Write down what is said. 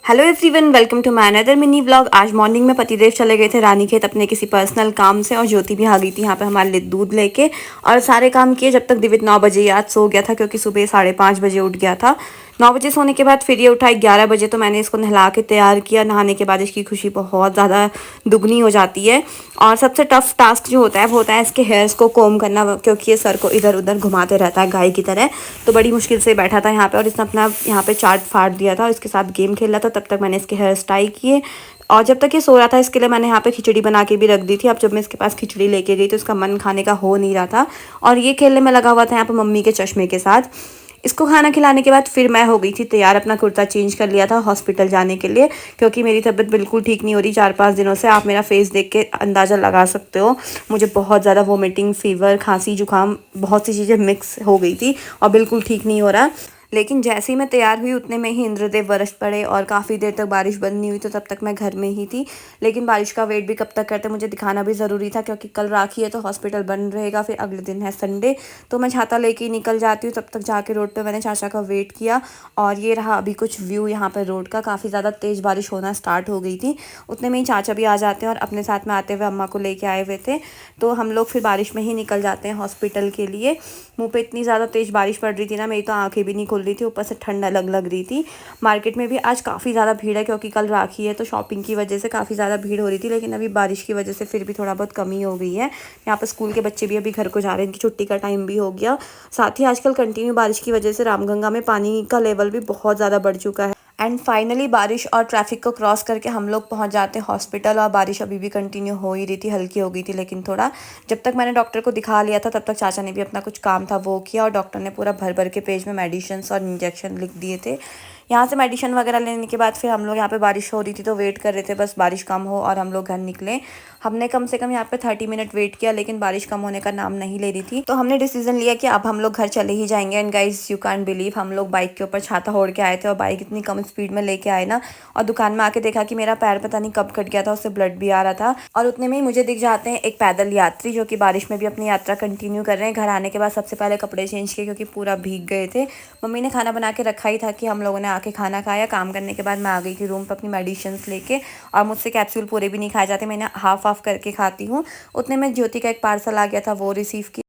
Hello everyone, welcome to my another mini vlog. आज morning में पतिदेव चले गए थे रानीखेत अपने किसी पर्सनल काम से, और ज्योति भी आ गई थी यहाँ पे हमारे लिए दूध लेके। और सारे काम किए जब तक दिवित 9 बजे याद सो गया था, क्योंकि सुबह 5:30 बजे उठ गया था। 9 बजे सोने के बाद फिर ये उठा 11 बजे, तो मैंने इसको नहला के तैयार किया। नहाने के बाद इसकी खुशी बहुत ज़्यादा दुगनी हो जाती है। और सबसे टफ टास्क जो होता है वो होता है इसके हेयर्स को कोम करना, क्योंकि ये सर को इधर उधर घुमाते रहता है गाय की तरह। तो बड़ी मुश्किल से बैठा था यहाँ पे, और इसने अपना यहाँ पे चार्ट फाड़ दिया था। इसके साथ गेम खेल रहा था, तब तक मैंने इसके हेयर स्टाइल किए। और जब तक ये सो रहा था, इसके लिए मैंने यहाँ पे खिचड़ी बना के भी रख दी थी। अब जब मैं इसके पास खिचड़ी लेके गई तो इसका मन खाने का हो नहीं रहा था, और ये खेलने में लगा हुआ था यहाँ पे मम्मी के चश्मे के साथ। इसको खाना खिलाने के बाद फिर मैं हो गई थी तैयार। अपना कुर्ता चेंज कर लिया था हॉस्पिटल जाने के लिए, क्योंकि मेरी तबीयत बिल्कुल ठीक नहीं हो रही 4-5 दिनों से। आप मेरा फेस देख के अंदाज़ा लगा सकते हो। मुझे बहुत ज़्यादा वोमिटिंग, फीवर, खांसी, जुकाम, बहुत सी चीज़ें मिक्स हो गई थी और बिल्कुल ठीक नहीं हो रहा। लेकिन जैसे ही मैं तैयार हुई उतने में ही इंद्रदेव बरस पड़े, और काफ़ी देर तक बारिश बंद नहीं हुई। तो तब तक मैं घर में ही थी। लेकिन बारिश का वेट भी कब तक करते, मुझे दिखाना भी ज़रूरी था, क्योंकि कल राखी है तो हॉस्पिटल बंद रहेगा। फिर अगले दिन है संडे, तो मैं छाता लेके ही निकल जाती हूँ। तब तक जाके रोड पे मैंने चाचा का वेट किया। और ये रहा अभी कुछ व्यू यहाँ पर रोड का। काफ़ी ज़्यादा तेज़ बारिश होना स्टार्ट हो गई थी। उतने में ही चाचा भी आ जाते हैं, और अपने साथ में आते हुए अम्मा को लेके आए हुए थे। तो हम लोग फिर बारिश में ही निकल जाते हैं हॉस्पिटल के लिए। मुँह पे इतनी ज़्यादा तेज़ बारिश पड़ रही थी ना, मेरी तो आंखें भी नहीं खुल रही थी, ऊपर से ठंड अलग लग रही थी। मार्केट में भी आज काफ़ी ज़्यादा भीड़ है, क्योंकि कल राखी है, तो शॉपिंग की वजह से काफ़ी ज़्यादा भीड़ हो रही थी। लेकिन अभी बारिश की वजह से फिर भी थोड़ा बहुत कमी हो गई है। यहाँ पर स्कूल के बच्चे भी अभी घर को जा रहे हैं, इनकी छुट्टी का टाइम भी हो गया। साथ ही आजकल कंटिन्यू बारिश की वजह से रामगंगा में पानी का लेवल भी बहुत ज़्यादा बढ़ चुका है। एंड फाइनली बारिश और ट्रैफिक को क्रॉस करके हम लोग पहुंच जाते हैं हॉस्पिटल। और बारिश अभी भी कंटिन्यू हो ही रही थी, हल्की हो गई थी लेकिन थोड़ा। जब तक मैंने डॉक्टर को दिखा लिया था, तब तक चाचा ने भी अपना कुछ काम था वो किया, और डॉक्टर ने पूरा भर भर के पेज में मेडिसिन्स और इंजेक्शन लिख दिए थे। यहाँ से मेडिसिन वगैरह लेने के बाद फिर हम लोग यहाँ पे, बारिश हो रही थी तो वेट कर रहे थे बस बारिश कम हो और हम लोग घर निकलें। हमने कम से कम यहाँ पे 30 मिनट वेट किया, लेकिन बारिश कम होने का नाम नहीं ले रही थी। तो हमने डिसीजन लिया कि अब हम लोग घर चले ही जाएंगे। And guys, you can't believe, हम लोग बाइक के ऊपर छाता ओढ़ के आए थे, और बाइक इतनी कम स्पीड में लेके आए ना। और दुकान में आके देखा कि मेरा पैर पता नहीं कब कट गया था, उससे ब्लड भी आ रहा था। और उतने में ही मुझे दिख जाते हैं एक पैदल यात्री, जो कि बारिश में भी अपनी यात्रा कंटिन्यू कर रहे हैं। घर आने के बाद सबसे पहले कपड़े चेंज किए, क्योंकि पूरा भीग गए थे। मम्मी ने खाना बना के रखा ही था कि हम लोगों ने आके खाना खाया। काम करने के बाद मैं आ गई थी रूम पर अपनी मेडिसिन्स लेके। और मुझसे कैप्सूल पूरे भी नहीं खाए जाते, मैंने हाफ हाफ करके खाती हूँ। उतने में ज्योति का एक पार्सल आ गया था, वो रिसीव किया।